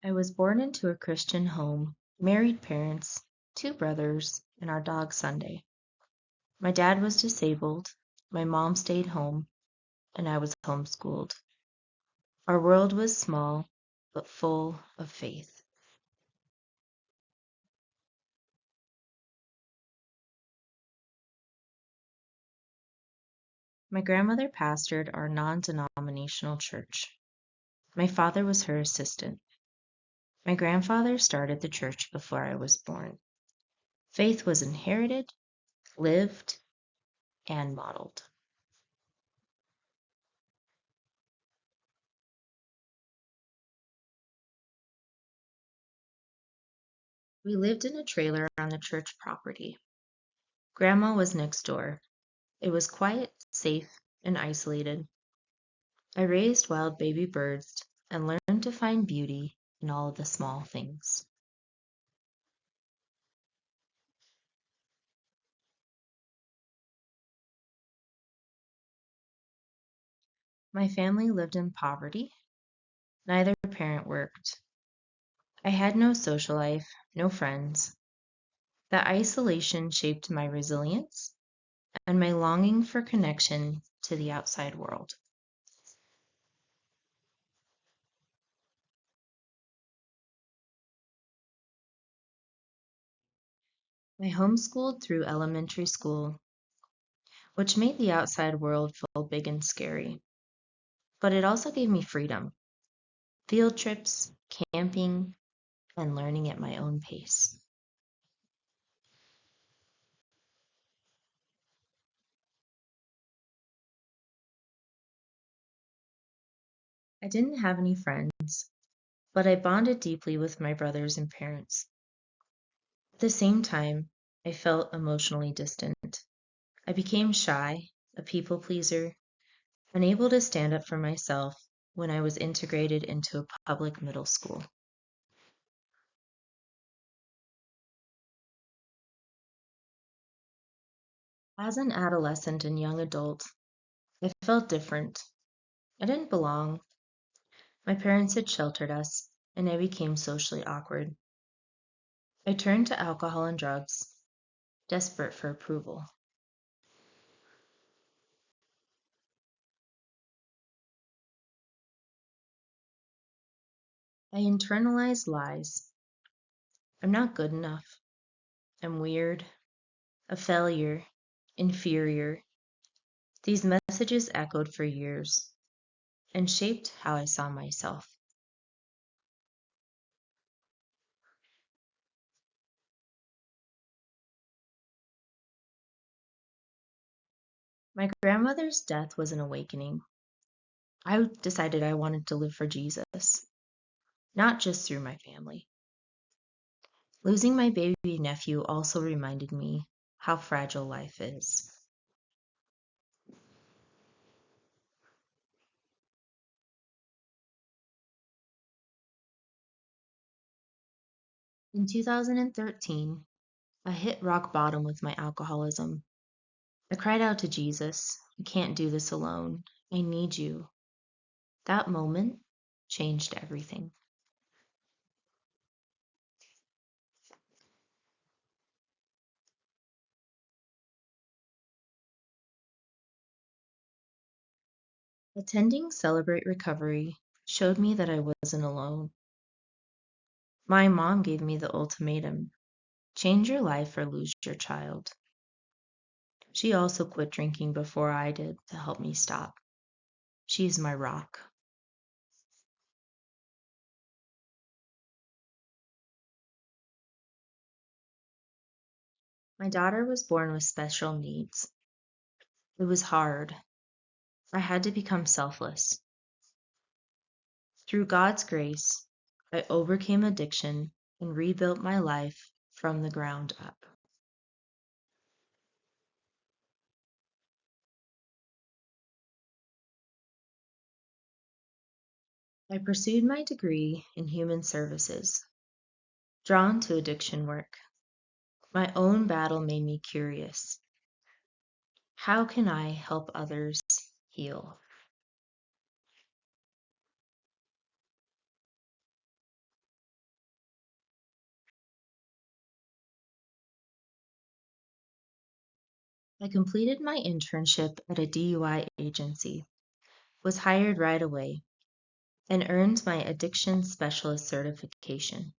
I was born into a Christian home, married parents, two brothers, and our dog Sunday. My dad was disabled, my mom stayed home, and I was homeschooled. Our world was small, but full of faith. My grandmother pastored our non denominational church. My father was her assistant. My grandfather started the church before I was born. Faith was inherited, lived, and modeled. We lived in a trailer on the church property. Grandma was next door. It was quiet, safe, and isolated. I raised wild baby birds and learned to find beauty in all of the small things. My family lived in poverty. Neither parent worked. I had no social life, no friends. That isolation shaped my resilience and my longing for connection to the outside world. I homeschooled through elementary school, which made the outside world feel big and scary. But it also gave me freedom, field trips, camping, and learning at my own pace. I didn't have any friends, but I bonded deeply with my brothers and parents. At the same time, I felt emotionally distant. I became shy, a people pleaser, unable to stand up for myself when I was integrated into a public middle school. As an adolescent and young adult, I felt different. I didn't belong. My parents had sheltered us, and I became socially awkward. I turned to alcohol and drugs, desperate for approval. I internalized lies. I'm not good enough. I'm weird, a failure, inferior. These messages echoed for years and shaped how I saw myself. My grandmother's death was an awakening. I decided I wanted to live for Jesus, not just through my family. Losing my baby nephew also reminded me how fragile life is. In 2013, I hit rock bottom with my alcoholism. I cried out to Jesus, I can't do this alone. I need you. That moment changed everything. Attending Celebrate Recovery showed me that I wasn't alone. My mom gave me the ultimatum: change your life or lose your child. She also quit drinking before I did to help me stop. She's my rock. My daughter was born with special needs. It was hard. I had to become selfless. Through God's grace, I overcame addiction and rebuilt my life from the ground up. I pursued my degree in human services, drawn to addiction work. My own battle made me curious. How can I help others heal? I completed my internship at a DUI agency, was hired right away, and earned my addiction specialist certification.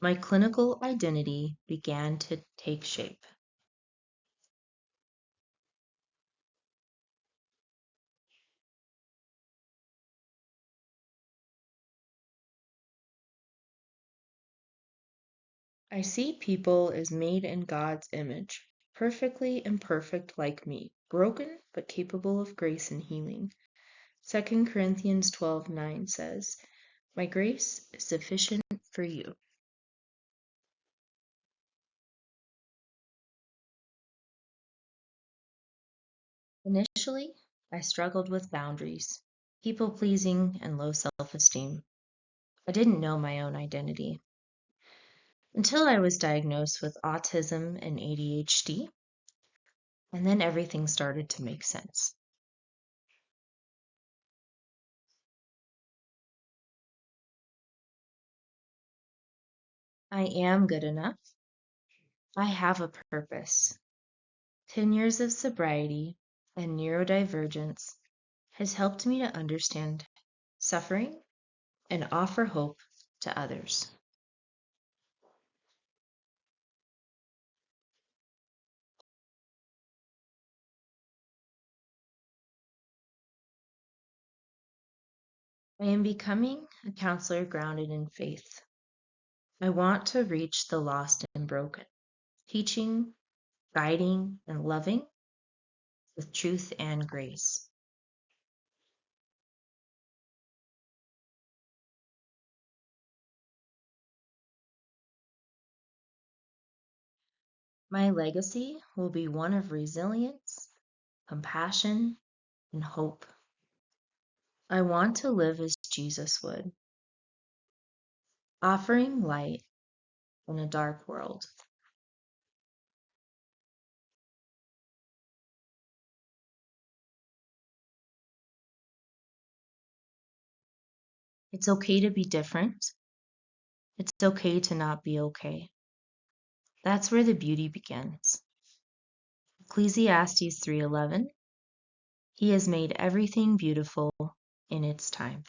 My clinical identity began to take shape. I see people as made in God's image, perfectly imperfect like me, broken but capable of grace and healing. 2 Corinthians 12:9 says, "My grace is sufficient for you." Initially, I struggled with boundaries, people pleasing, and low self esteem. I didn't know my own identity until I was diagnosed with autism and ADHD, and then everything started to make sense. I am good enough. I have a purpose. 10 years of sobriety and neurodivergence has helped me to understand suffering and offer hope to others. I am becoming a counselor grounded in faith. I want to reach the lost and broken, teaching, guiding, and loving with truth and grace. My legacy will be one of resilience, compassion, and hope. I want to live as Jesus would, offering light in a dark world. It's okay to be different. It's okay to not be okay. That's where the beauty begins. Ecclesiastes 3:11. He has made everything beautiful in its time.